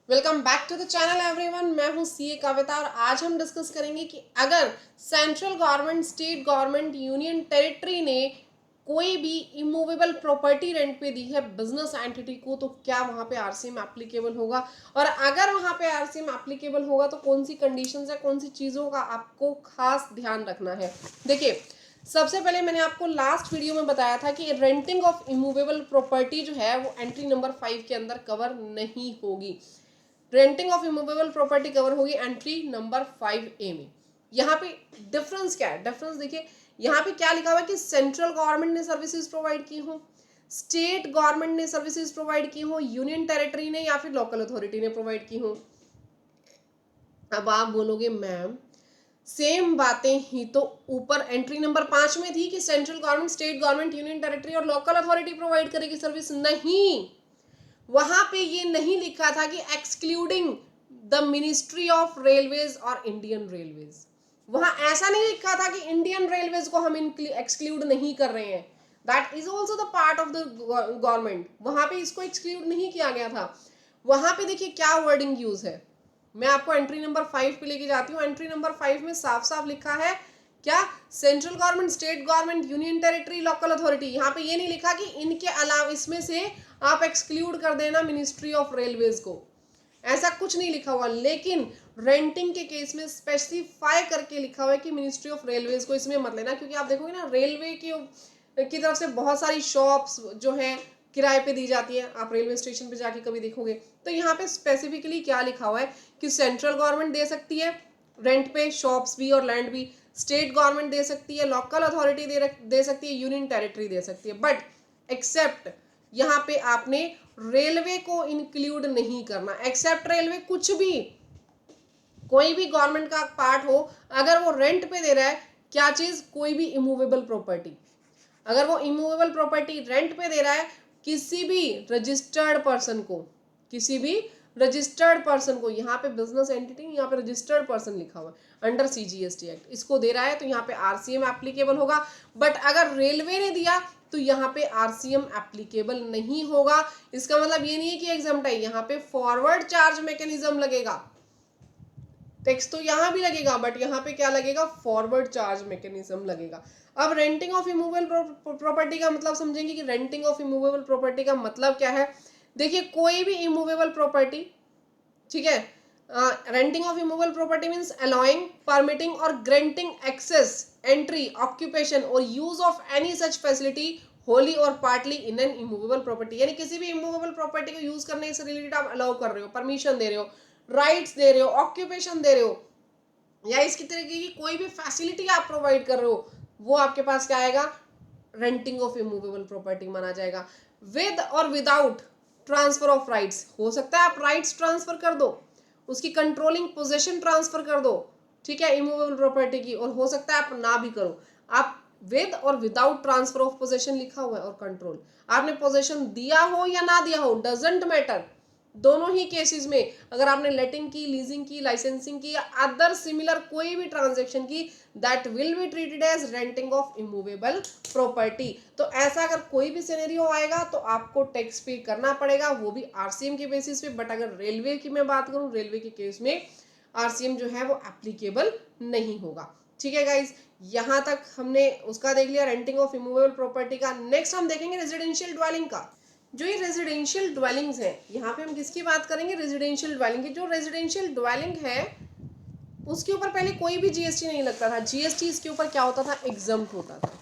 Welcome back to the channel everyone. मैं हूं CA कविता और आज हम डिस्कस करेंगे कि अगर central government, state government, union territory ने कोई भी इमूवेबल प्रॉपर्टी रेंट पे दी है बिजनेस एंटिटी को, तो क्या वहां पे आरसीएम एप्लीकेबल होगा, और अगर वहां पे आरसीएम एप्लीकेबल होगा तो कौन सी कंडीशंस है, कौन सी चीज़ों का आपको खास ध्यान रखना है। देखिए, सबसे पहले मैंने आपको लास्ट वीडियो में बताया था कि रेंटिंग ऑफ इमूवेबल प्रॉपर्टी जो है वो एंट्री नंबर 5 के अंदर कवर नहीं होगी। Renting of immovable property cover होगी एंट्री नंबर 5A में। यहाँ पे डिफरेंस क्या है? डिफरेंस देखिए, यहाँ पे क्या लिखा हुआ है कि सेंट्रल गवर्नमेंट ने सर्विसेज प्रोवाइड की हो, स्टेट गवर्नमेंट ने सर्विसेज प्रोवाइड की हो, यूनियन टेरिटरी ने या फिर लोकल अथॉरिटी ने प्रोवाइड की हो। अब आप बोलोगे मैम सेम बातें ही तो ऊपर एंट्री नंबर 5 में थी कि central government, state government, union territory और लोकल अथॉरिटी प्रोवाइड करेगी सर्विस। नहीं, वहां पे ये नहीं लिखा था कि excluding the ministry of railways और इंडियन रेलवेज। वहां ऐसा नहीं लिखा था कि इंडियन रेलवेज को हम एक्सक्लूड नहीं कर रहे हैं, that is also the part of the government. वहां पे इसको एक्सक्लूड नहीं किया गया था। वहां पे देखिए क्या वर्डिंग यूज है। मैं आपको एंट्री नंबर 5 पे लेके जाती हूँ। एंट्री नंबर 5 में साफ साफ लिखा है क्या? Central government, state government, union territory, local authority. यहाँ पे ये नहीं लिखा कि इनके अलावा इसमें से आप एक्सक्लूड कर देना मिनिस्ट्री ऑफ रेलवेज को, ऐसा कुछ नहीं लिखा हुआ। लेकिन रेंटिंग के केस में स्पेसिफाई करके लिखा हुआ है कि मिनिस्ट्री ऑफ रेलवेज को इसमें मत लेना, क्योंकि आप देखोगे ना रेलवे की तरफ से बहुत सारी शॉप्स जो हैं किराए पे दी जाती है। आप रेलवे स्टेशन पे जाके कभी देखोगे तो यहाँ पे स्पेसिफिकली क्या लिखा हुआ है कि सेंट्रल गवर्नमेंट दे सकती है रेंट पे शॉप्स भी और लैंड भी, स्टेट गवर्नमेंट दे सकती है, लोकल अथॉरिटी दे सकती है, यूनियन टेरिटरी दे सकती है। बट एक्सेप्ट यहाँ पे आपने रेलवे को इंक्लूड नहीं करना। एक्सेप्ट रेलवे, कुछ भी कोई भी गवर्नमेंट का पार्ट हो, अगर वो रेंट पे दे रहा है, क्या चीज, कोई भी इमूवेबल प्रॉपर्टी, अगर वो इमूवेबल प्रॉपर्टी रेंट पे दे रहा है किसी भी रजिस्टर्ड पर्सन को, किसी भी रजिस्टर्ड पर्सन को, यहाँ पे बिजनेस एंटिटी, यहाँ पे रजिस्टर्ड पर्सन लिखा हुआ है अंडर सीजीएसटी एक्ट, इसको दे रहा है तो यहाँ पे आरसीएम एप्लीकेबल होगा। बट अगर रेलवे ने दिया तो यहाँ पे आरसीएम एप्लीकेबल नहीं होगा। इसका मतलब ये नहीं है कि एग्जाम्प्ट है, यहाँ पे फॉरवर्ड चार्ज मैकेनिज्म लगेगा। टैक्स तो यहाँ भी लगेगा बट यहाँ पे क्या लगेगा? फॉरवर्ड चार्ज मैकेनिज्म लगेगा। अब रेंटिंग ऑफ इमूवेबल प्रॉपर्टी का मतलब समझेंगे कि रेंटिंग ऑफ इमूवेबल प्रॉपर्टी का मतलब क्या है। देखिए, कोई भी इमूवेबल प्रॉपर्टी, ठीक है, renting of immovable property means allowing, permitting और ग्रांटिंग एक्सेस, एंट्री, ऑक्यूपेशन और use of any such facility wholly और partly in an immovable property. यानी किसी भी इमूवेबल प्रॉपर्टी को यूज करने से रिलेटेड आप अलाउ कर रहे हो, परमिशन दे रहे हो, राइट्स दे रहे हो, ऑक्यूपेशन दे रहे हो, या इसकी तरीके की कोई भी फैसिलिटी आप प्रोवाइड कर रहे हो, वो आपके पास क्या आएगा? रेंटिंग ऑफ इमूवेबल प्रॉपर्टी माना जाएगा। विद और विदाउट ट्रांसफर ऑफ राइट्स, हो सकता है आप राइट्स ट्रांसफर कर दो, उसकी कंट्रोलिंग पोजेशन ट्रांसफर कर दो, ठीक है, इमूवेबल प्रॉपर्टी की, और हो सकता है आप ना भी करो। आप विद और विदाउट ट्रांसफर ऑफ पोजेशन लिखा हुआ है और कंट्रोल, आपने पोजेशन दिया हो या ना दिया हो, डजेंट मैटर। दोनों ही केसेस में अगर आपने लेटिंग की, लीजिंग की, लाइसेंसिंग की या अदर सिमिलर कोई भी ट्रांजैक्शन की, that will be treated as renting of immovable property. तो ऐसा अगर कोई भी सिनेरियो आएगा तो आपको टैक्स पे करना पड़ेगा, वो भी आरसीएम के बेसिस पे। बट अगर रेलवे की मैं बात करूं, रेलवे के केस में आरसीएम जो है वो एप्लीकेबल नहीं होगा। ठीक है गाइज, यहां तक हमने उसका देख लिया, रेंटिंग ऑफ इमूवेबल प्रॉपर्टी का। नेक्स्ट हम देखेंगे रेजिडेंशियल ड्वेलिंग का। जो ये रेजिडेंशियल ड्वेलिंग्स है, यहाँ पे हम किसकी बात करेंगे? रेजिडेंशियल ड्वेलिंग की। जो रेजिडेंशियल ड्वेलिंग है उसके ऊपर पहले कोई भी जीएसटी नहीं लगता था। जीएसटी इसके ऊपर क्या होता था? एग्जम्प्ट होता था।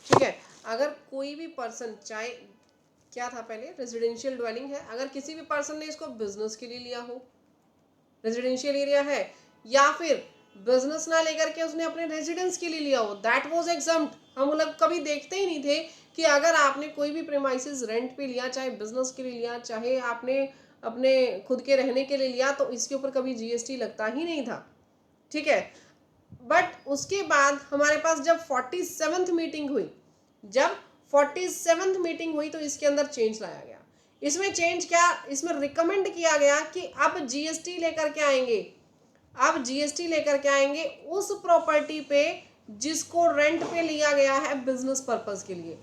ठीक है, अगर कोई भी पर्सन, चाहे क्या था पहले, रेजिडेंशियल ड्वेलिंग है, अगर किसी भी पर्सन ने इसको बिजनेस के लिए लिया हो, रेजिडेंशियल एरिया है, या फिर बिजनेस ना लेकर के उसने अपने रेजिडेंस के लिए लिया हो, दैट वाज एग्जम्प्ट। हम लोग कभी देखते ही नहीं थे कि अगर आपने कोई भी प्रेमाइसिस रेंट पे लिया, चाहे बिजनेस के लिए लिया, चाहे आपने अपने खुद के रहने के लिए लिया, तो इसके ऊपर कभी जीएसटी लगता ही नहीं था। ठीक है, बट उसके बाद हमारे पास जब 47th मीटिंग हुई, जब 47th मीटिंग हुई तो इसके अंदर चेंज लाया गया। इसमें चेंज क्या? इसमें रिकमेंड किया गया कि अब जीएसटी लेकर के आएंगे, अब जीएसटी लेकर के आएंगे उस प्रॉपर्टी पे जिसको रेंट पे लिया गया है बिजनेस पर्पस के लिए।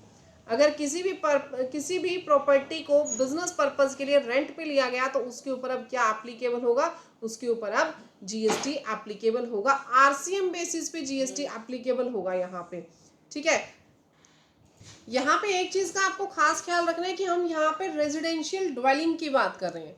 अगर किसी भी प्रॉपर्टी को बिजनेस पर्पज के लिए रेंट पे लिया गया तो उसके ऊपर अब क्या एप्लीकेबल होगा, उसके ऊपर अब जीएसटी एप्लीकेबल होगा, आरसीएम बेसिस पे जीएसटी एप्लीकेबल होगा यहाँ पे। ठीक है, यहाँ पे एक चीज का आपको खास ख्याल रखना है कि हम यहाँ पे रेजिडेंशियल ड्वेलिंग की बात कर रहे हैं,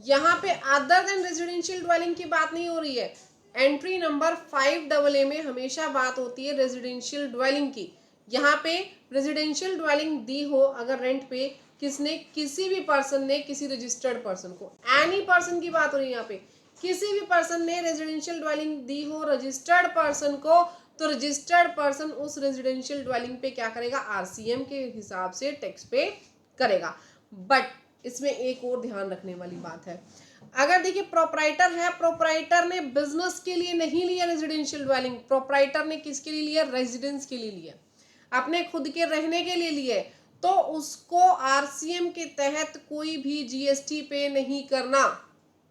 यहाँ पे अदर देन रेजिडेंशियल ड्वेलिंग की बात नहीं हो रही है। एंट्री नंबर 5AA में हमेशा बात होती है रेजिडेंशियल ड्वेलिंग की। यहाँ पे रेजिडेंशियल ड्वेलिंग दी हो अगर रेंट पे, किसने, किसी भी पर्सन ने, किसी रजिस्टर्ड पर्सन को, एनी पर्सन की बात हो रही है यहाँ पे, किसी भी पर्सन ने रेजिडेंशियल ड्वेलिंग दी हो रजिस्टर्ड पर्सन को, तो रजिस्टर्ड पर्सन उस रेजिडेंशियल ड्वेलिंग पे क्या करेगा, आरसीएम के हिसाब से टैक्स पे करेगा। बट इसमें एक और ध्यान रखने वाली बात है, अगर देखिए प्रोपराइटर है, प्रोपराइटर ने बिजनेस के लिए नहीं लिया रेजिडेंशियल ड्वेलिंग, प्रोपराइटर ने किसके लिए लिया, रेजिडेंस के लिए लिया, अपने खुद के रहने के लिए लिए, तो उसको आरसीएम के तहत कोई भी जीएसटी पे नहीं करना,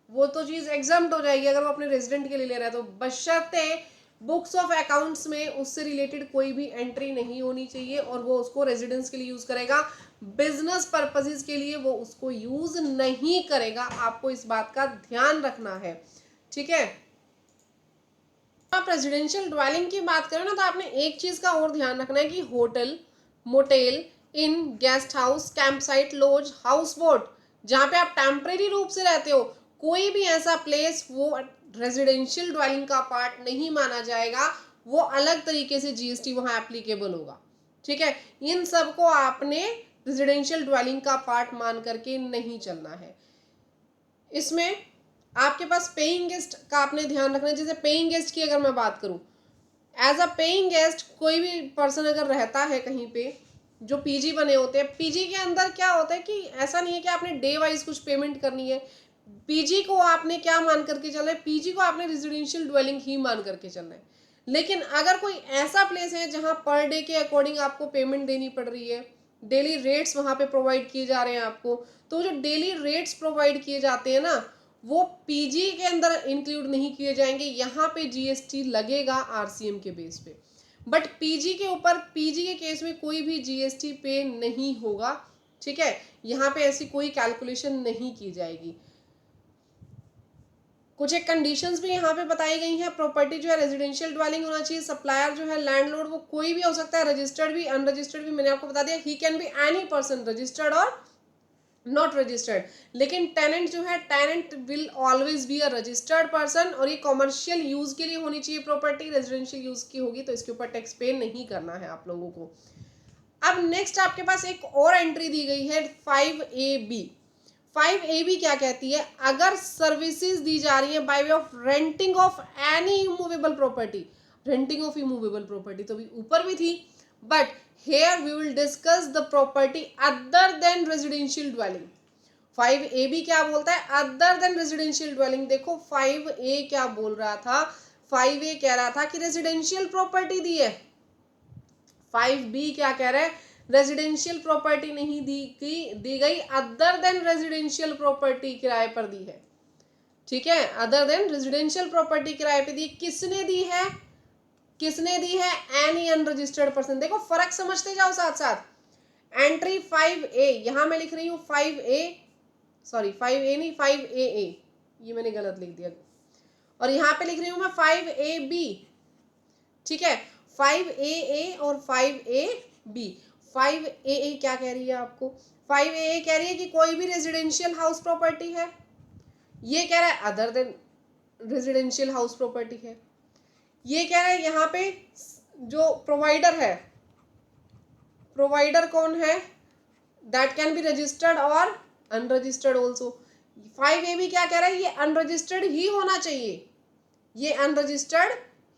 वो तो चीज एग्जम्प्ट हो जाएगी अगर वो अपने रेजिडेंट के लिए ले रहा है तो, बशर्ते बुक्स ऑफ अकाउंट्स में उससे रिलेटेड कोई भी एंट्री नहीं होनी चाहिए और वो उसको रेजिडेंस के लिए यूज करेगा, बिजनेस पर्पसेस के लिए वो उसको यूज नहीं करेगा। आपको इस बात का ध्यान रखना है। ठीक है, आप रेजिडेंशियल ड्वेलिंग की बात करें ना तो आपने एक चीज का और ध्यान रखना है कि hotel, motel, inn, guest house, campsite, lodge, houseboat, जहां पे आप टेम्परेरी रूप से रहते हो, कोई भी ऐसा प्लेस वो रेजिडेंशियल ड्वेलिंग का पार्ट नहीं माना जाएगा, वो अलग तरीके से जीएसटी वहां एप्लीकेबल होगा। ठीक है, इन सब को आपने रेजिडेंशियल ड्वेलिंग का पार्ट मान करके नहीं चलना है। इसमें आपके पास पेइंग गेस्ट का आपने ध्यान रखना है। जैसे पेइंग गेस्ट की अगर मैं बात करूं, एज अ पेइंग गेस्ट कोई भी पर्सन अगर रहता है कहीं पे, जो पीजी बने होते हैं, पीजी के अंदर क्या होता है कि ऐसा नहीं है कि आपने डे वाइज कुछ पेमेंट करनी है, पीजी को आपने क्या मान करके चलना है, पीजी को आपने रेजिडेंशियल ड्वेलिंग ही मान करके चलना है। लेकिन अगर कोई ऐसा प्लेस है जहां पर डे के अकॉर्डिंग आपको पेमेंट देनी पड़ रही है, डेली रेट्स वहां पे प्रोवाइड किए जा रहे हैं आपको, तो जो डेली रेट्स प्रोवाइड किए जाते हैं ना, वो पीजी के अंदर इंक्लूड नहीं किए जाएंगे, यहाँ पे जीएसटी लगेगा आरसीएम के बेस पे। बट पीजी के ऊपर, पीजी के केस में कोई भी जीएसटी पे नहीं होगा। ठीक है, यहाँ पे ऐसी कोई कैलकुलेशन नहीं की जाएगी। कुछ एक कंडीशंस भी यहाँ पे बताई गई हैं। प्रॉपर्टी जो है रेजिडेंशियल ड्वेलिंग होना चाहिए, सप्लायर जो है लैंडलॉर्ड वो कोई भी हो सकता है, रजिस्टर्ड भी, अनरजिस्टर्ड भी, मैंने आपको बता दिया ही can be any person, registered और नॉट रजिस्टर्ड। लेकिन टेनेंट जो है, tenant will always be a registered person, और ये कॉमर्शियल यूज के लिए होनी चाहिए प्रॉपर्टी, रेजिडेंशियल यूज की होगी तो इसके ऊपर टैक्स पे नहीं करना है आप लोगों को। अब नेक्स्ट आपके पास एक और एंट्री दी गई है 5AB। 5AB क्या कहती है, अगर सर्विसेज दी जा रही है by way of renting of any immovable property, renting of immovable property तो भी ऊपर भी थी, but here we will discuss the property other than residential dwelling. 5AB क्या बोलता है, अदर देन रेजिडेंशियल ड्वेलिंग। देखो 5A क्या बोल रहा था, 5A कह रहा था कि रेजिडेंशियल प्रॉपर्टी दी है, 5B क्या कह रहा है, रेजिडेंशियल प्रॉपर्टी नहीं दी गई, अदर देन रेजिडेंशियल प्रॉपर्टी किराए पर दी है। ठीक है, अदर देन रेजिडेंशियल प्रॉपर्टी किराए पे दी, किसने दी है, किसने दी है, एनी अनरजिस्टर्ड पर्सन। देखो फर्क समझते जाओ साथ साथ। एंट्री 5A, यहां मैं लिख रही हूं 5A, सॉरी 5A नहीं 5AA, ये मैंने गलत लिख दिया, और यहां पे लिख रही हूं मैं 5AB। ठीक है, 5AA और 5AB। 5AA क्या कह रही है आपको, 5AA कह रही है कि कोई भी रेजिडेंशियल हाउस प्रॉपर्टी है, ये कह रहा है other than residential house property है, ये कह रहा है यहाँ पे जो प्रोवाइडर है, प्रोवाइडर कौन है, दैट कैन बी रजिस्टर्ड और अनरजिस्टर्ड ऑल्सो। 5AB क्या कह रहा है, ये अनरजिस्टर्ड ही होना चाहिए, ये अनरजिस्टर्ड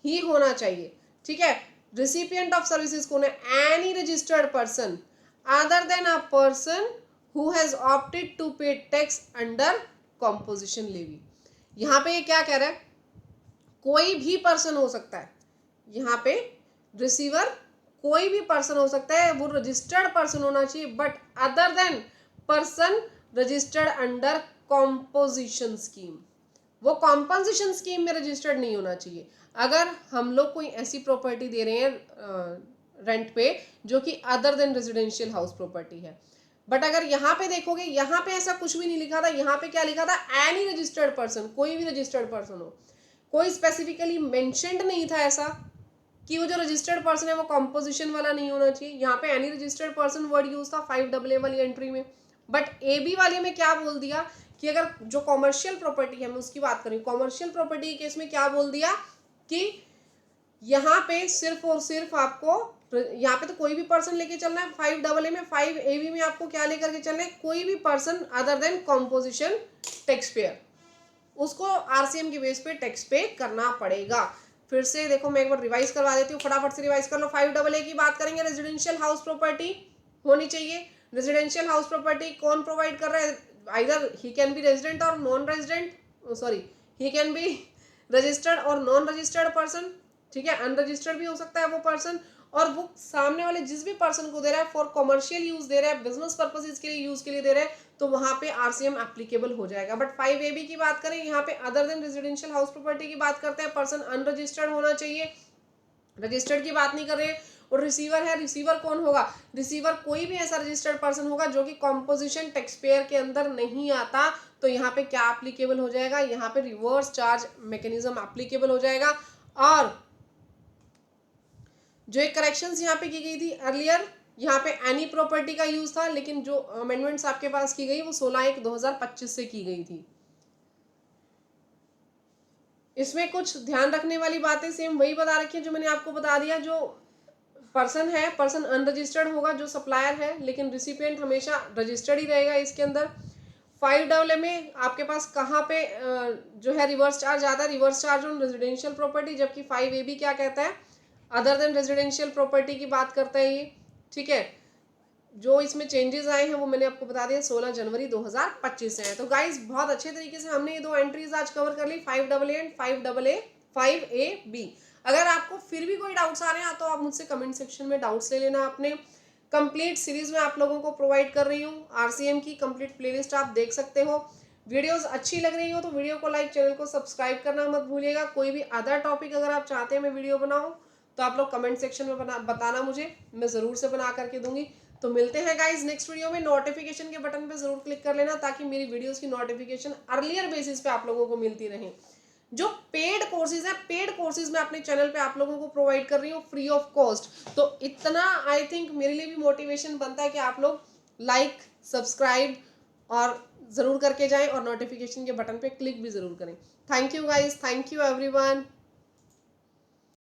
ही होना चाहिए। ठीक है, रिसिपिएंट ऑफ सर्विसेज कौन है, any registered person other than a person who has opted to pay tax under composition levy. यहाँ पे ये क्या कह रहा है, कोई भी पर्सन हो सकता है, यहाँ पे रिसीवर कोई भी पर्सन हो सकता है, वो रजिस्टर्ड पर्सन होना चाहिए, but other than person registered under composition scheme, वो कॉम्पोजिशन स्कीम में रजिस्टर्ड नहीं होना चाहिए। अगर हम लोग कोई ऐसी प्रॉपर्टी दे रहे हैं रेंट पे जो कि other than residential house property है। बट अगर यहाँ पे देखोगे, यहाँ पे ऐसा कुछ भी नहीं लिखा था। यहाँ पे क्या लिखा था, एनी रजिस्टर्ड पर्सन, कोई भी रजिस्टर्ड पर्सन हो, कोई स्पेसिफिकली मेंशन्ड नहीं था ऐसा कि वो जो रजिस्टर्ड पर्सन है वो कॉम्पोजिशन वाला नहीं होना चाहिए। यहाँ पे any registered person word use था 5AA वाली एंट्री में। बट AB वाले में क्या बोल दिया कि अगर जो कॉमर्शियल प्रॉपर्टी है, मैं उसकी बात करूँ, कॉमर्शियल प्रॉपर्टी के केस में क्या बोल दिया कि यहाँ पे सिर्फ और सिर्फ आपको, यहाँ पे तो कोई भी पर्सन लेके चलना है 5AA में, 5AB में आपको क्या लेकर के चलना है, कोई भी person other then composition tax payer, उसको RCM के बेस पे टैक्स पे करना पड़ेगा। फिर से देखो, मैं एक बार रिवाइज करवा देती हूँ, फटाफट से रिवाइज कर लो। 5AA की बात करेंगे, रेजिडेंशियल हाउस प्रॉपर्टी होनी चाहिए। रेजिडेंशियल हाउस प्रॉपर्टी कौन प्रोवाइड कर रहा है, either he can be resident और non resident, sorry he can be registered और नॉन रजिस्टर्ड पर्सन, ठीक है, अनरजिस्टर्ड भी हो सकता है वो पर्सन, और वो सामने वाले जिस भी पर्सन को दे रहा है फॉर कॉमर्शियल यूज दे रहा है, बिजनेस पर्पसेज के लिए यूज के लिए दे रहा है, तो वहां पे RCM एप्लीकेबल हो जाएगा। बट 5AB की बात करें, यहाँ पे other than residential house property की बात करते हैं, पर्सन अनरजिस्टर्ड होना चाहिए, रजिस्टर्ड की बात नहीं कर रहे। और रिसीवर है, रिसीवर कौन होगा, रिसीवर कोई भी ऐसा रजिस्टर्ड पर्सन होगा जो कि कॉम्पोजिशन टैक्स पेयर के अंदर नहीं आता। तो यहाँ पे क्या एप्लीकेबल हो जाएगा, यहाँ पे रिवर्स चार्ज मैकेनिज्म एप्लीकेबल हो जाएगा। और जो एक करेक्शंस यहाँ पे की गई थी अर्लियर, यहाँ पे एनी प्रॉपर्टी का यूज था, लेकिन जो अमेंडमेंट्स आपके पास की गई वो 16/1/2025 से की गई थी। इसमें कुछ ध्यान रखने वाली बातें सेम वही बता रखी है जो मैंने आपको बता दिया। जो पर्सन है, पर्सन अनरजिस्टर्ड होगा जो सप्लायर है, लेकिन रिसिपिएंट हमेशा रजिस्टर्ड ही रहेगा इसके अंदर। 5AA में आपके पास कहाँ पे जो है रिवर्स चार्ज आता है, reverse charge on residential property, जबकि 5AB क्या कहता है, अदर देन रेजिडेंशियल प्रॉपर्टी की बात करता है ये, ठीक है। जो इसमें चेंजेस आए हैं वो मैंने आपको बता दिया 16 जनवरी 2025 से है। तो गाइज बहुत अच्छे तरीके से हमने ये दो एंट्रीज आज कवर कर ली, 5AA एंड 5AB। अगर आपको फिर भी कोई डाउट्स आ रहे हैं तो आप मुझसे कमेंट सेक्शन में डाउट्स ले लेना। अपने कंप्लीट सीरीज में आप लोगों को प्रोवाइड कर रही हूँ, RCM की कंप्लीट प्लेलिस्ट आप देख सकते हो। वीडियोस अच्छी लग रही हो तो वीडियो को लाइक, चैनल को सब्सक्राइब करना मत भूलिएगा। कोई भी अदर टॉपिक अगर आप चाहते हैं मैं वीडियो बनाऊं तो आप लोग कमेंट सेक्शन में बताना मुझे, मैं ज़रूर से बना करके दूंगी। तो मिलते हैं गाइज नेक्स्ट वीडियो में। नोटिफिकेशन के बटन पे जरूर क्लिक कर लेना ताकि मेरी वीडियोस की नोटिफिकेशन अर्लियर बेसिस पे आप लोगों को मिलती रहे। जो पेड कोर्सेज है, पेड कोर्सेज मैं अपने चैनल पे आप लोगों को प्रोवाइड कर रही हूँ फ्री ऑफ कॉस्ट। तो इतना आई थिंक मेरे लिए भी मोटिवेशन बनता है कि आप लोग लाइक, सब्सक्राइब और ज़रूर करके जाएं और नोटिफिकेशन के बटन पे क्लिक भी ज़रूर करें। Thank you guys, thank you everyone.